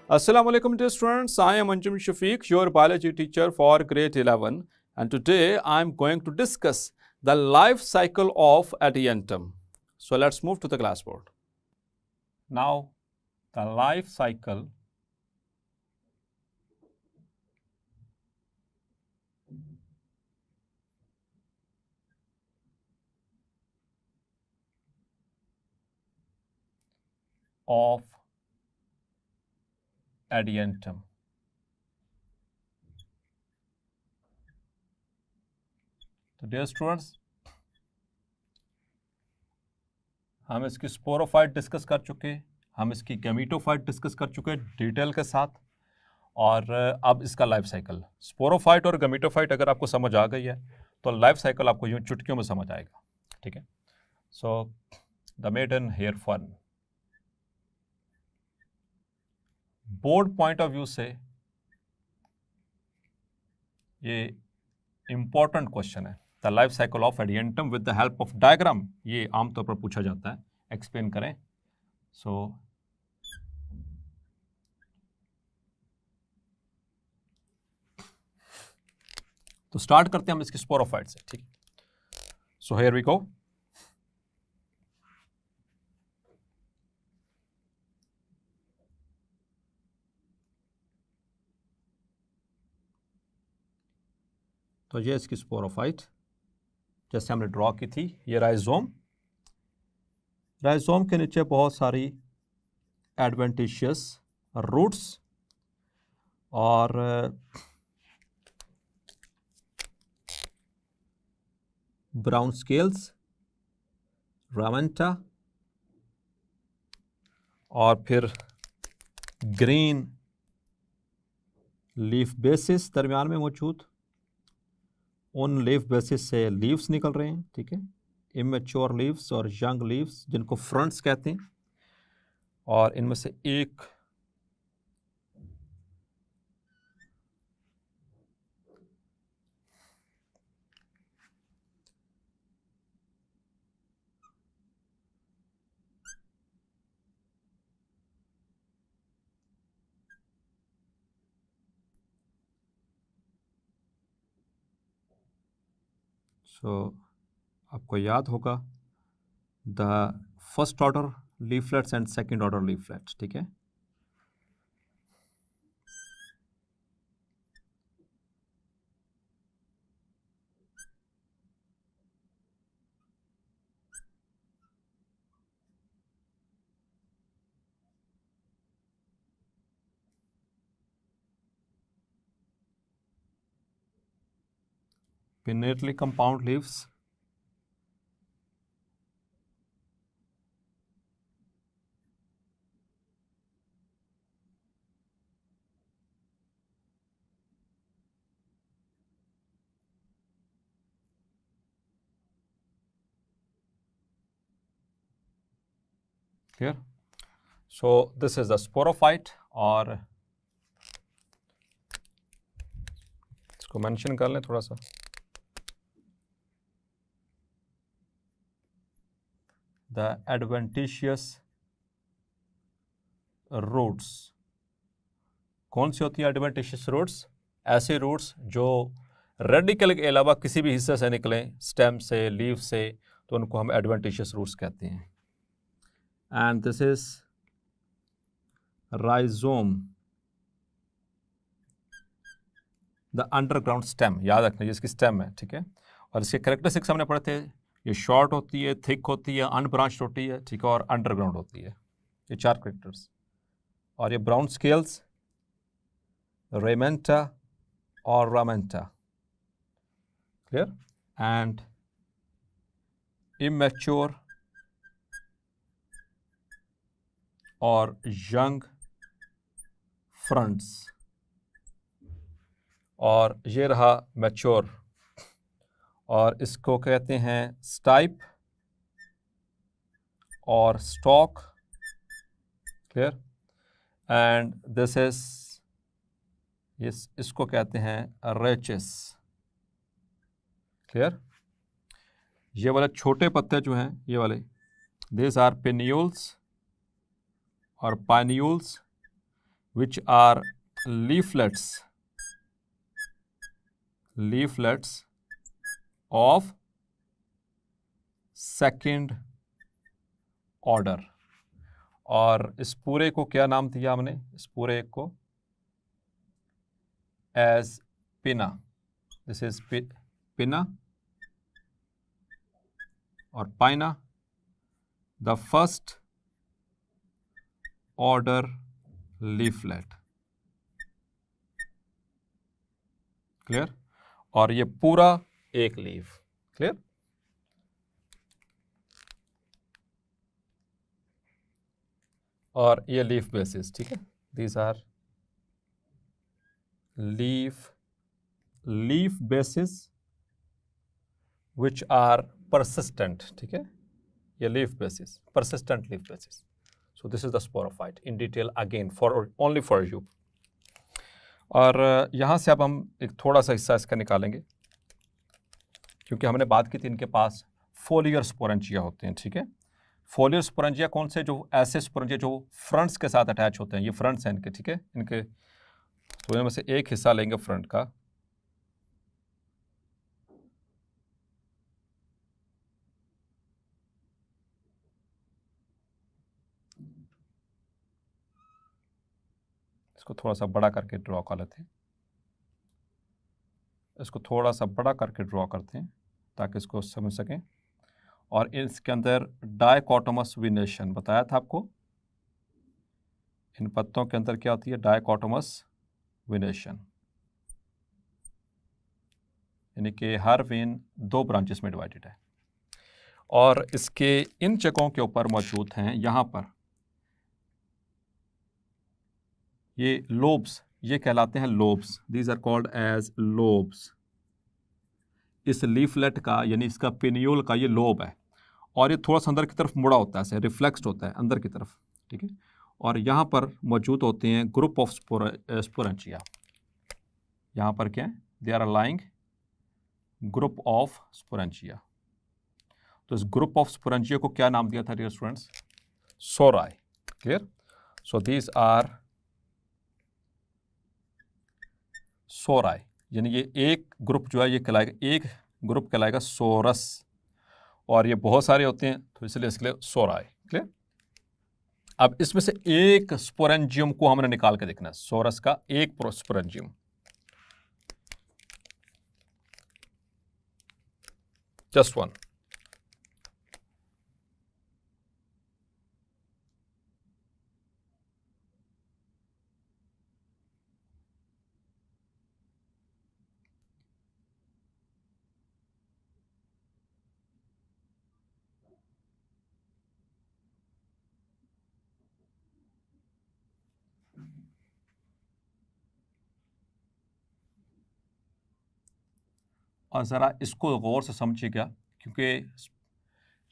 Assalamu alaikum dear students, I am Anjum Shafiq, your biology teacher for grade 11, and today I am going to discuss the life cycle of adiantum. So let's move to the classboard. Now the life cycle of adiantum. तो dear students, हम इसकी sporophyte discuss कर चुके, हम इसकी gametophyte discuss कर चुके detail के साथ, और अब इसका लाइफ साइकिल स्पोरोफाइट और गैमीटोफाइट अगर आपको समझ आ गई है तो लाइफ साइकिल आपको यूँ चुटकियों में समझ आएगा। ठीक है, so the maiden hair fern, board point of view से ये इंपॉर्टेंट क्वेश्चन है। The life cycle of adiantum with the help of diagram, ये आमतौर पर पूछा जाता है, एक्सप्लेन करें। सो तो स्टार्ट करते हैं हम इसकी स्पोरोफाइट से। ठीक, सो हियर वी गो। तो ये इसकी स्पोरोफाइट जैसे हमने ड्रॉ की थी, ये राइजोम, राइजोम के नीचे बहुत सारी एडवेंटिशियस रूट्स और ब्राउन स्केल्स, रामेंटा, और फिर ग्रीन लीफ बेसिस दरमियान में मौजूद, उन लीफ बेसिस से लीव्स निकल रहे हैं। ठीक है, इमेच्योर लीव्स और यंग लीव्स जिनको फ्रंट्स कहते हैं, और इनमें से एक आपको याद होगा the first order leaflets and second order leaflets. ठीक है, pinnately compound leaves, clear? So this is the sporophyte, और इसको मेंशन कर लें थोड़ा सा। The adventitious roots, कौन सी होती है एडवेंटिशियस रूट्स? ऐसे रूट्स जो रेडिकल के अलावा किसी भी हिस्से से निकलें, स्टेम से, लीव से, तो उनको हम एडवेंटिशियस रूट्स कहते हैं। And this is rhizome, the underground stem, याद रखना ये इसकी स्टेम है। ठीक है, और इसके कैरेक्टरिस्टिक्स हमने पढ़े थे, ये शॉर्ट होती है, थिक होती है, अनब्रांच्ड होती है, ठीक है, और अंडरग्राउंड होती है, ये चार कैरेक्टर्स। और ये ब्राउन स्केल्स, रेमेंटा और रामेंटा, क्लियर? एंड इमेच्योर और यंग फ्रंट्स, और ये रहा मैच्योर, और इसको कहते हैं स्टाइप और stock, clear? And this is, इसको कहते हैं रेचेस, क्लियर? ये वाले छोटे पत्ते जो हैं, ये वाले, दिस आर पिन्यूल्स और पाइन्यूल्स, which are leaflets of second order. और इस पूरे को क्या नाम दिया हमने? इस पूरे को as pinna. This is pinna or pinna, the first order leaflet. Clear? और ये पूरा एक लीफ. क्लियर? और ये लीफ बेसिस. ठीक है, these are leaf bases which are persistent. ठीक है, ये leaf bases, persistent leaf bases. So this is the sporophyte in detail again only for you. और यहाँ से अब हम एक थोड़ा सा हिस्सा इसका निकालेंगे, क्योंकि हमने बात की थी इनके पास फोलियर स्पोरेंजिया होते हैं. ठीक है, फोलियर स्पोरेंजिया कौन से? जो ऐसे स्पोरेंजिया जो फ्रंट्स के साथ अटैच होते हैं. ये फ्रंट्स हैं इनके. ठीक है, इनके तो इनमें से एक हिस्सा लेंगे फ्रंट का. इसको थोड़ा सा बड़ा करके ड्रॉ कर लेते हैं. इसको थोड़ा सा बड़ा करके ड्रॉ करते हैं ताकि इसको समझ सकें. और इसके अंदर डायकोटोमस विनेशन बताया था आपको. इन पत्तों के अंदर क्या होती है? डायकोटोमस विनेशन, यानी कि हर वेन 2 ब्रांचेस में डिवाइडेड है. और इसके इन जगहों के ऊपर मौजूद हैं यहाँ पर ये लोब्स. ये कहलाते हैं lobes. These are called as lobes. इस लीफलेट का यानी इसका पिनियोल का ये लोब है, और ये थोड़ा सा अंदर की तरफ मुड़ा होता है, ऐसे रिफ्लेक्स्ड होता है अंदर की तरफ. ठीक है, और यहाँ पर मौजूद होते हैं ग्रुप ऑफ स्पोरेंजिया. यहाँ पर क्या है? They are aligning group of sporangia. तो इस ग्रुप ऑफ स्पोरेंजिया को क्या नाम दिया था dear students? Sori. Clear? So these are sori, यानी ये एक ग्रुप जो है ये कहलाएगा, एक ग्रुप कहलाएगा सोरस, और ये बहुत सारे होते हैं तो इसलिए इसके लिए सोराई. क्लियर? अब इसमें से एक स्पोरेंजियम को हमने निकाल के देखना है. सोरस का एक स्पोरेंजियम, जस्ट वन. और ज़रा इसको गौर से समझिएगा, क्योंकि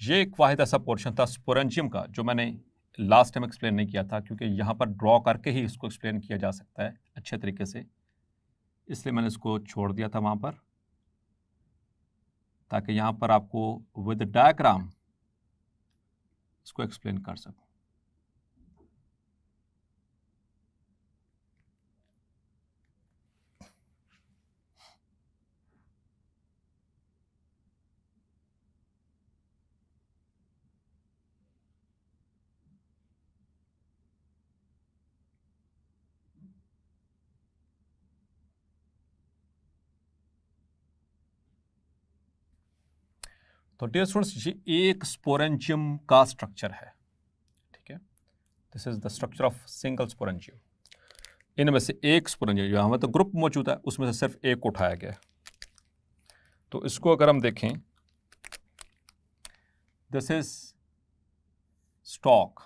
ये एक वाहिद ऐसा पोर्शन था स्पोरेंजियम का जो मैंने लास्ट टाइम एक्सप्लेन नहीं किया था, क्योंकि यहाँ पर ड्रॉ करके ही इसको एक्सप्लेन किया जा सकता है अच्छे तरीके से, इसलिए मैंने इसको छोड़ दिया था वहाँ पर, ताकि यहाँ पर आपको विद डायग्राम इसको एक्सप्लेन कर सकूँ. तो डियर स्टूडेंट्स, ये एक स्पोरेंजियम का स्ट्रक्चर है. ठीक है, this is the structure of single sporangium. इनमें से एक स्पोरेंजियम जो हमें तो ग्रुप मौजूद है उसमें से सिर्फ एक उठाया गया है. तो इसको अगर हम देखें, दिस इज स्टॉक.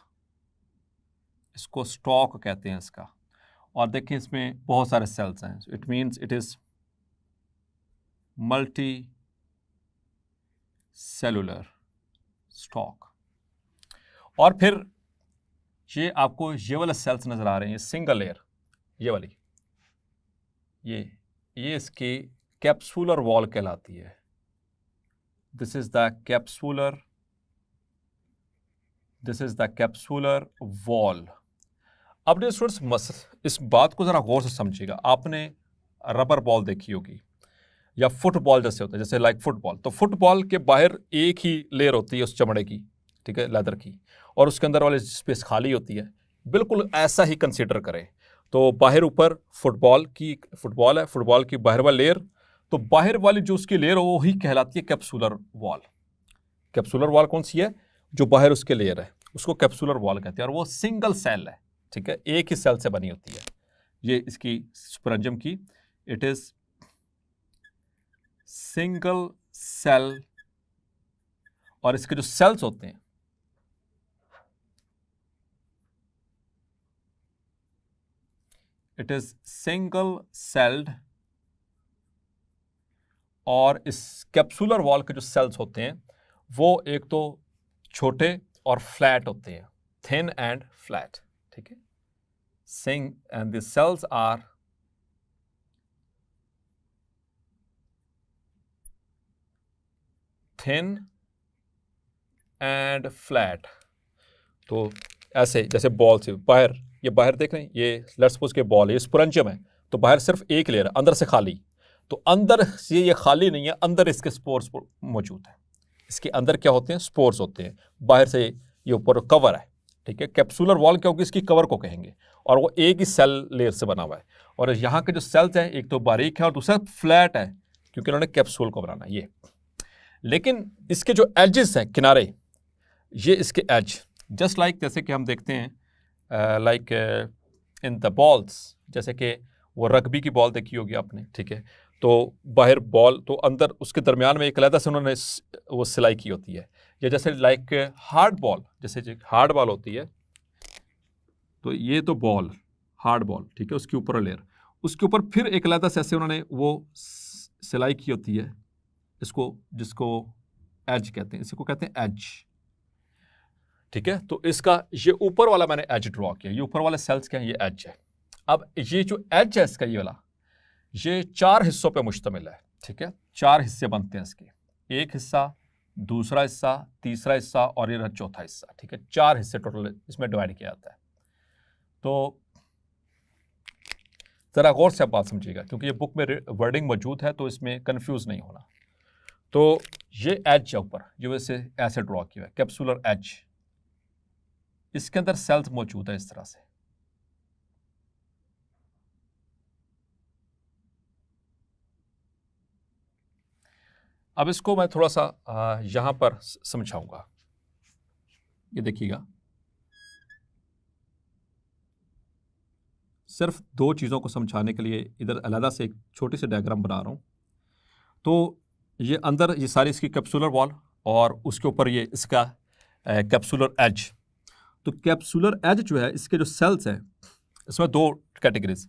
इसको स्टॉक कहते हैं इसका. और देखें इसमें बहुत सारे सेल्स हैं. It means it is multi cellular stock. और फिर ये आपको ये वाले सेल्स नजर आ रहे हैं, सिंगल लेयर, ये वाली, ये इसकी कैप्सूलर वॉल कहलाती है. This is the capsular wall. अब डियर स्टूडेंट्स इस बात को ज़रा गौर से समझिएगा। आपने रबर बॉल देखी होगी या फुटबॉल जैसे होता है, जैसे लाइक फुटबॉल, तो फुटबॉल के बाहर एक ही लेयर होती है उस चमड़े की, ठीक है, लेदर की, और उसके अंदर वाली स्पेस खाली होती है। बिल्कुल ऐसा ही कंसीडर करें। तो बाहर ऊपर फुटबॉल है, फुटबॉल की बाहर वाली लेयर, तो बाहर वाली जो उसकी लेयर है वो ही कहलाती है कैप्सुलर वॉल। कैप्सुलर वॉल कौन सी है? जो बाहर उसके लेयर है उसको कैप्सुलर वॉल कहते हैं, और वो सिंगल सेल है, ठीक है, एक ही सेल से बनी होती है। ये इसकी स्पोरेंजियम की, इट इज सिंगल सेल, और इसके जो सेल्स होते हैं इट इज सिंगल सेल्ड, और इस कैप्सुलर वॉल के जो सेल्स होते हैं वो एक तो छोटे और फ्लैट होते हैं, थिन एंड फ्लैट, ठीक है। And the cells are thin and flat. तो ऐसे जैसे बॉल से बाहर, ये बाहर देख रहे हैं, ये लेट्स सपोज के बॉल है, ये स्पोरेंजियम है, तो बाहर सिर्फ एक लेयर है, अंदर से खाली। तो अंदर से ये खाली नहीं है, अंदर इसके स्पोर्स मौजूद है। इसके अंदर क्या होते हैं? स्पोर्स होते हैं। बाहर से ये ऊपर कवर है, ठीक है। कैप्सुलर वॉल क्या होगी? इसकी कवर को कहेंगे, और वो एक ही सेल लेयर से बना हुआ है। और यहाँ के जो सेल्स हैं, एक तो बारीक है और दूसरा फ्लैट है, क्योंकि उन्होंने कैप्सूल को बनाना ये। लेकिन इसके जो एजेस हैं, किनारे, ये इसके एज, जस्ट लाइक जैसे कि हम देखते हैं लाइक इन द बॉल्स, जैसे कि वो रग्बी की बॉल देखी होगी आपने, ठीक है। तो बाहर बॉल, तो अंदर उसके दरमियान में एक अलग से उन्होंने वो सिलाई की होती है। या जैसे लाइक हार्ड बॉल, जैसे हार्ड बॉल होती है, तो ये तो बॉल, हार्ड बॉल, ठीक है, उसके ऊपर लेयर, उसके ऊपर फिर एक अलग से ऐसे उन्होंने वो सिलाई की होती है, इसको, जिसको एज कहते हैं, इसको कहते हैं एज, ठीक है। तो इसका ये ऊपर वाला मैंने एज ड्रॉ किया, ये ऊपर वाले सेल्स क्या है? ये एज है। अब ये जो एज है इसका, ये वाला, ये 4 हिस्सों पे मुश्तमिल है, ठीक है। 4 हिस्से बनते हैं इसके, एक हिस्सा, दूसरा हिस्सा, तीसरा हिस्सा और ये चौथा हिस्सा, ठीक है। 4 हिस्से टोटल इसमें डिवाइड किया जाता है। तो जरा गौर से आप बात समझिएगा, क्योंकि ये बुक में वर्डिंग मौजूद है, तो इसमें कंफ्यूज नहीं होना। तो ये एज है ऊपर, जो वैसे ऐसे ड्रॉ किया है, कैप्सुलर एज, इसके अंदर सेल्स मौजूद है इस तरह से। अब इसको मैं थोड़ा सा यहां पर समझाऊंगा। ये देखिएगा, सिर्फ 2 चीज़ों को समझाने के लिए इधर अलग से एक छोटी सी डायग्राम बना रहा हूं। तो ये अंदर ये सारी इसकी कैप्सुलर वॉल, और उसके ऊपर ये इसका कैप्सुलर एज। तो कैप्सुलर एज जो है, इसके जो सेल्स हैं, इसमें 2 कैटेगरीज।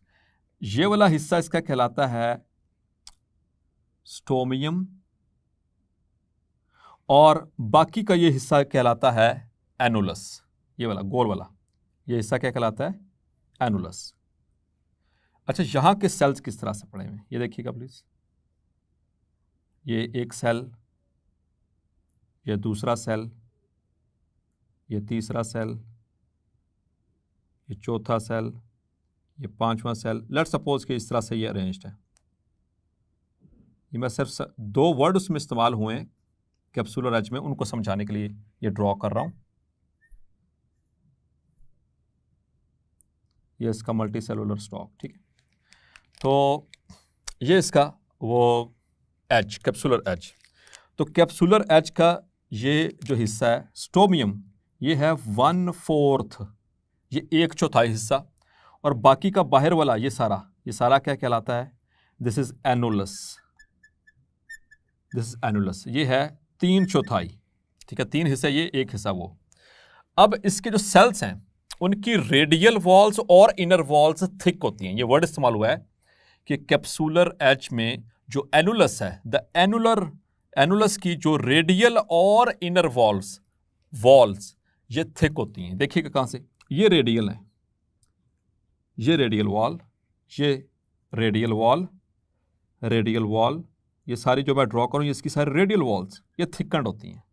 ये वाला हिस्सा इसका कहलाता है स्टोमियम, और बाकी का ये हिस्सा कहलाता है एनुलस। ये वाला गोल वाला, ये हिस्सा क्या कहलाता है? एनुलस। अच्छा, यहां के सेल्स किस तरह से पड़े हुए हैं ये देखिएगा प्लीज। ये एक सेल, ये दूसरा सेल, ये तीसरा सेल, ये चौथा सेल, ये 5वां सेल। लेट सपोज कि इस तरह से ये अरेंज्ड है। ये मैं सिर्फ 2 वर्ड उसमें इस्तेमाल हुए हैं कैप्सुलर एज में, उनको समझाने के लिए ये ड्रॉ कर रहा हूं। ये इसका मल्टी सेलुलर स्टॉक, ठीक है। तो ये इसका वो एज, कैप्सुलर एज। तो कैप्सुलर एज का ये जो हिस्सा है स्टोमियम, ये है 1/4, ये 1/4 हिस्सा। और बाकी का बाहर वाला ये सारा क्या कहलाता है? This is annulus, this is annulus. ये है 3/4, ठीक है। 3 हिस्से ये, 1 हिस्सा वो। अब इसके जो सेल्स हैं, उनकी रेडियल वॉल्स और इनर वॉल्स थिक होती हैं। ये वर्ड इस्तेमाल हुआ है कि कैप्सुलर एज में जो एनुलस है, द एनुलस की जो रेडियल और इनर वॉल्स ये थिक होती हैं। देखिएगा कहां से, ये रेडियल है, ये रेडियल वॉल, ये रेडियल वॉल, ये सारी जो मैं ड्रॉ करूं, ये इसकी सारी रेडियल वॉल्स ये थिकन्ड होती हैं।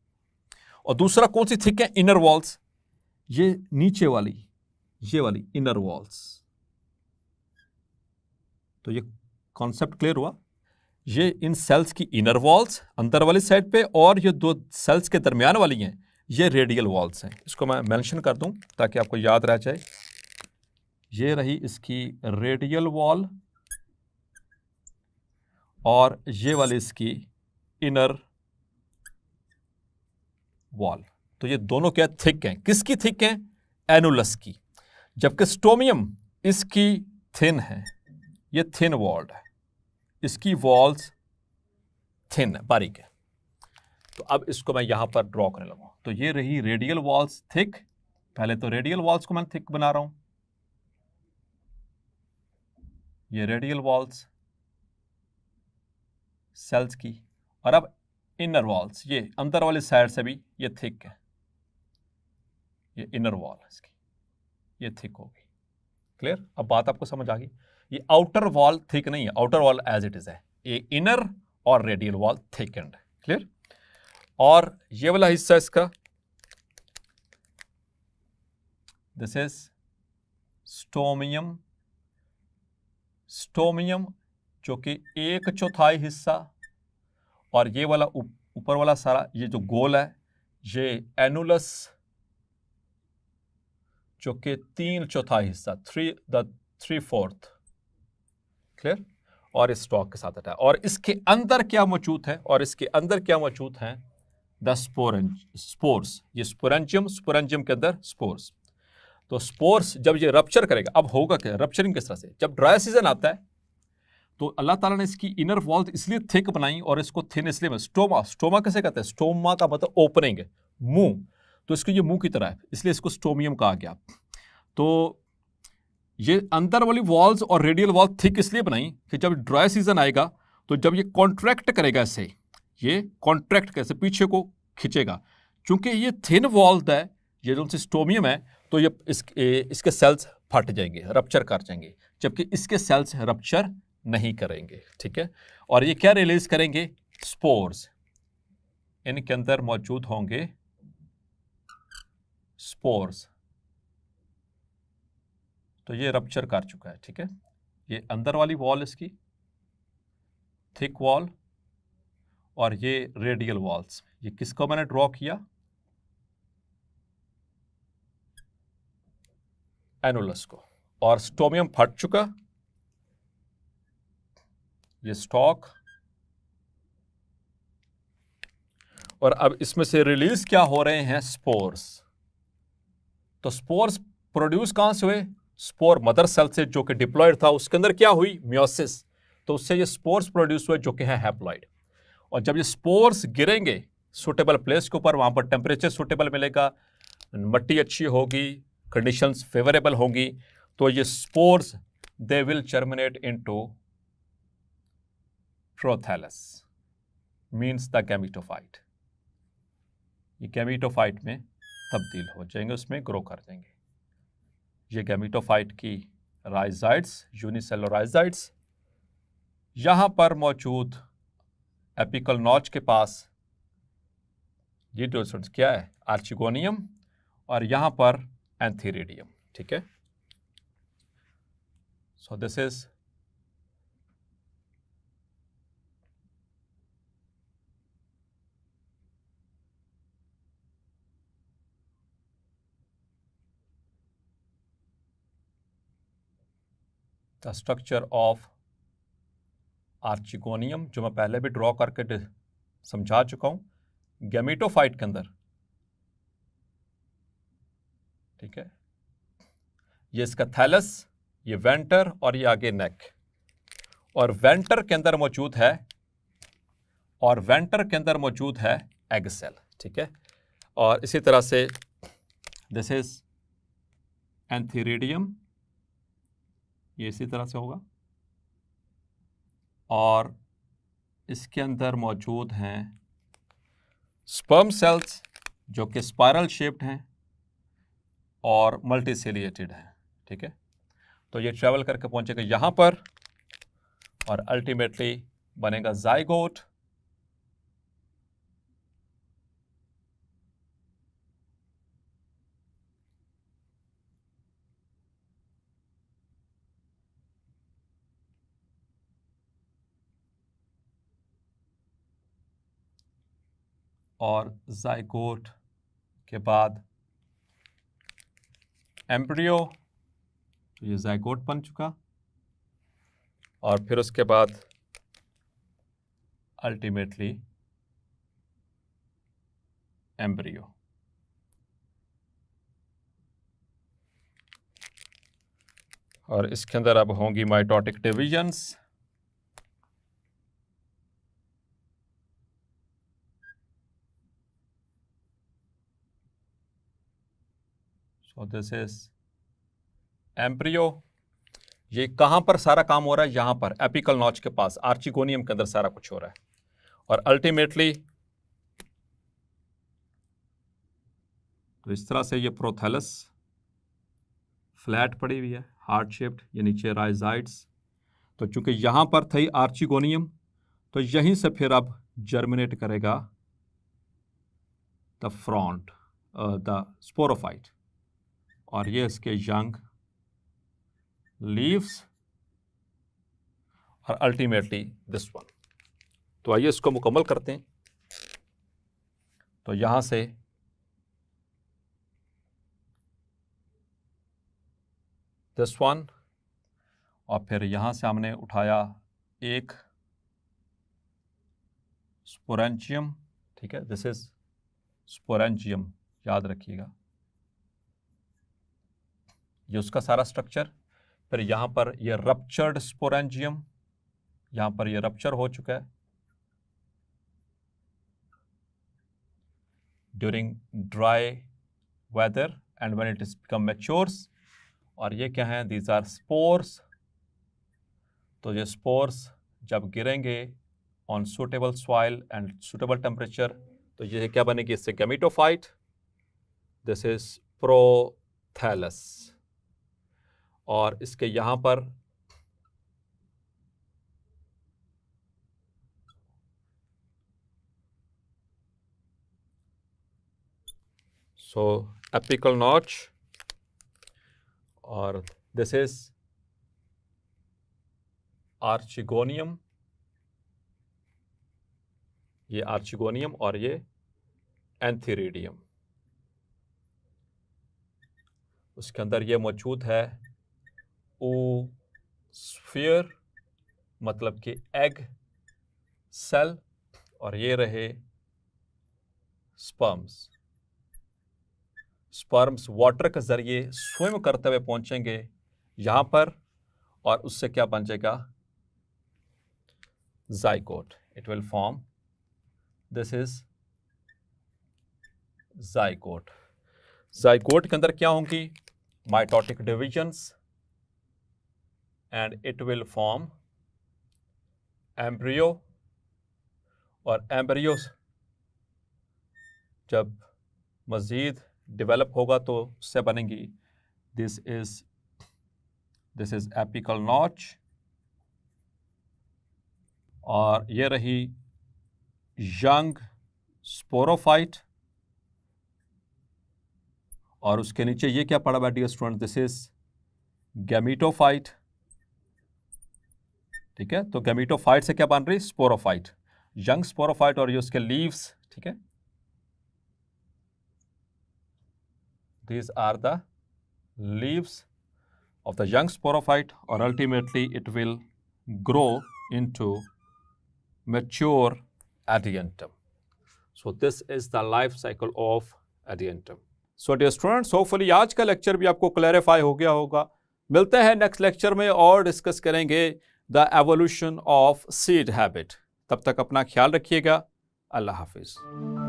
और दूसरा कौन सी थिक है? Inner walls. ये नीचे वाली ये वाली इनर वॉल्स। तो ये कॉन्सेप्ट क्लियर हुआ। ये इन सेल्स की इनर वॉल्स अंदर वाली साइड पे, और ये दो सेल्स के दरमियान वाली हैं ये रेडियल वॉल्स हैं। इसको मैं मेंशन कर दूं ताकि आपको याद रह जाए। ये रही इसकी रेडियल वॉल और ये वाली इसकी इनर वॉल। तो ये दोनों क्या थिक हैं? किसकी थिक हैं? एनुलस की। जबकि स्टोमियम इसकी थिन है, ये थिन वॉल्ड है, इसकी वॉल्स थिन है, बारीक है। तो अब इसको मैं यहां पर ड्रॉ करने लगा। तो ये रही रेडियल वॉल्स थिक। पहले तो रेडियल वॉल्स को मैं थिक बना रहा हूं, ये रेडियल वॉल्स सेल्स की। और अब इनर वॉल्स, ये अंदर वाली साइड से भी ये थिक है, ये इनर वॉल इसकी, ये थिक होगी। क्लियर? अब बात आपको समझ आ गई। ये आउटर वॉल थिक नहीं है, outer wall as it is है, ये इनर और radial wall thick and. Clear? और ये वाला हिस्सा इसका, दिस इज स्टोमियम। स्टोमियम जो कि 1/4 हिस्सा, और ये वाला ऊपर वाला सारा ये जो गोल है ये एनुलस जो कि 3/4 हिस्सा, 3/4। क्लियर? और इस स्टॉक के साथ आता है। और इसके अंदर क्या मौजूद है? और इसके अंदर क्या मौजूद है? The spores. ये स्पोरेंजियम के अंदर स्पोर्स। तो स्पोर्स जब ये रप्चर करेगा, अब होगा क्या? रप्चरिंग किस तरह से? जब ड्राई सीजन आता है तो अल्लाह ताला ने इसकी इनर वॉल इसलिए थिक बनाई और इसको थिन इसलिए में। स्टोमा कैसे कहते हैं? स्टोमा का मतलब ओपनिंग है, मुंह। तो इसको ये मुंह की तरह है, इसलिए इसको स्टोमियम कहा गया। तो ये अंदर वाली वॉल्स और रेडियल वॉल थिक इसलिए बनाई कि जब ड्राई सीजन आएगा तो जब ये कॉन्ट्रैक्ट करेगा ऐसे, ये कॉन्ट्रैक्ट कैसे पीछे को खींचेगा, क्योंकि ये थिन वॉल्ड है, ये जो स्टोमियम है, तो ये इसके सेल्स फट जाएंगे, रप्चर कर जाएंगे, जबकि इसके सेल्स रप्चर नहीं करेंगे। ठीक है? और ये क्या रिलीज करेंगे? स्पोर्स। इनके अंदर मौजूद होंगे स्पोर्स। तो ये रप्चर कर चुका है। ठीक है? ये अंदर वाली वॉल इसकी थिक वॉल, और ये रेडियल वॉल्स। ये किसको मैंने ड्रॉ किया? एनुलस को। और स्टोमियम फट चुका, ये स्टॉक। और अब इसमें से रिलीज क्या हो रहे हैं? स्पोर्स। तो स्पोर्स प्रोड्यूस कहां से हुए? स्पोर मदर सेल से जो कि डिप्लॉयड था, उसके अंदर क्या हुई? मियोसिस। तो उससे ये स्पोर्स प्रोड्यूस हुए जो कि है हैप्लॉइड। और जब ये स्पोर्स गिरेंगे सुटेबल प्लेस के ऊपर, वहां पर टेम्परेचर सुटेबल मिलेगा, मिट्टी अच्छी होगी, कंडीशंस फेवरेबल होंगी, तो ये spores they will germinate into prothallus, means the gametophyte. ये गैमेटोफाइट में तब्दील हो जाएंगे, उसमें ग्रो कर जाएंगे। ये गैमेटोफाइट की राइजाइड्स, यूनिसेलुलर राइजाइड्स, यहां पर मौजूद एपिकल नॉच के पास ये जो क्या है? आर्चिगोनियम, और यहां पर एंथीरेडियम। ठीक है? So this is the structure of archegonium, जो मैं पहले भी ड्रॉ करके समझा चुका हूं गैमेटोफाइट के अंदर। ठीक है? ये इसका थैलस, ये वेंटर, और ये आगे नेक। और वेंटर के अंदर मौजूद है, और वेंटर के अंदर मौजूद है एग सेल। ठीक है? और इसी तरह से दिस इज एंथीरेडियम, ये इसी तरह से होगा। और इसके अंदर मौजूद हैं स्पर्म सेल्स जो कि स्पाइरल शेप्ड हैं और मल्टीसेलिएटेड हैं। ठीक है? तो ये ट्रेवल करके पहुंचेगा यहां पर, और अल्टीमेटली बनेगा जाइगोट। और जाइगोट के बाद एम्ब्रियो, तो ये जाइगोट बन चुका, और फिर उसके बाद अल्टीमेटली एम्ब्रियो। और इसके अंदर अब होंगी mitotic divisions. So this is embryo. ये कहां पर सारा काम हो रहा है? यहां पर एपिकल नॉच के पास, आर्चिगोनियम के अंदर सारा कुछ हो रहा है। और अल्टीमेटली तो इस तरह से ये प्रोथैलस फ्लैट पड़ी हुई है, हार्ट शेप्ड, ये नीचे राइजाइड्स। तो चूंकि यहां पर थी आर्चिगोनियम, तो यहीं से फिर अब जर्मिनेट करेगा द फ्रॉन्ट, द स्पोरोफाइट, और ये इसके यंग लीव्स, और अल्टीमेटली दिस वन। तो आइए इसको मुकम्मल करते हैं। तो यहां से दिस वन, और फिर यहां से हमने उठाया एक स्पोरेंजियम, ठीक है, दिस इज स्पोरेंजियम, याद रखिएगा, ये उसका सारा स्ट्रक्चर। फिर यहां पर ये रप्चर्ड स्पोरेंजियम, यहां पर ये रप्चर हो चुका है during dry weather and when it is become matures. और ये क्या है? These are spores. तो ये स्पोर्स जब गिरेंगे on suitable soil and suitable temperature, तो ये क्या बनेगी? इससे गैमेटोफाइट। This is prothallus. और इसके यहां पर सो एपिकल नॉच, और दिस इज आर्चिगोनियम, ये आर्चिगोनियम, और ये एंथीरिडियम। उसके अंदर ये मौजूद है oosphere, मतलब कि एग सेल, और ये रहे स्पर्म्स। स्पर्म्स वाटर के जरिए स्विम करते हुए पहुंचेंगे यहां पर, और उससे क्या बन जाएगा? Zygote. It will form, this is zygote. Zygote के अंदर क्या होंगी? Mitotic divisions, and it will form embryo. और एम्ब्रियो जब मजीद डेवलप होगा तो उससे बनेंगी, दिस इज एपिकल नॉच, और ये रही यंग स्पोरोफाइट। और उसके नीचे ये क्या पड़ा हुआ dear student? This is gametophyte, ठीक है। तो गैमेटोफाइट से क्या बन रही? स्पोरोफाइट, यंग स्पोरोफाइट, और ये उसके लीव्स, ठीक है। These are the leaves of the young sporophyte, or ultimately it will grow into mature adiantum. So this is the life cycle of adiantum. So dear students, hopefully आज का lecture भी आपको clarify हो गया होगा। मिलते हैं नेक्स्ट लेक्चर में और डिस्कस करेंगे the evolution of seed habit. तब तक अपना ख्याल रखिएगा। अल्लाह हाफिज।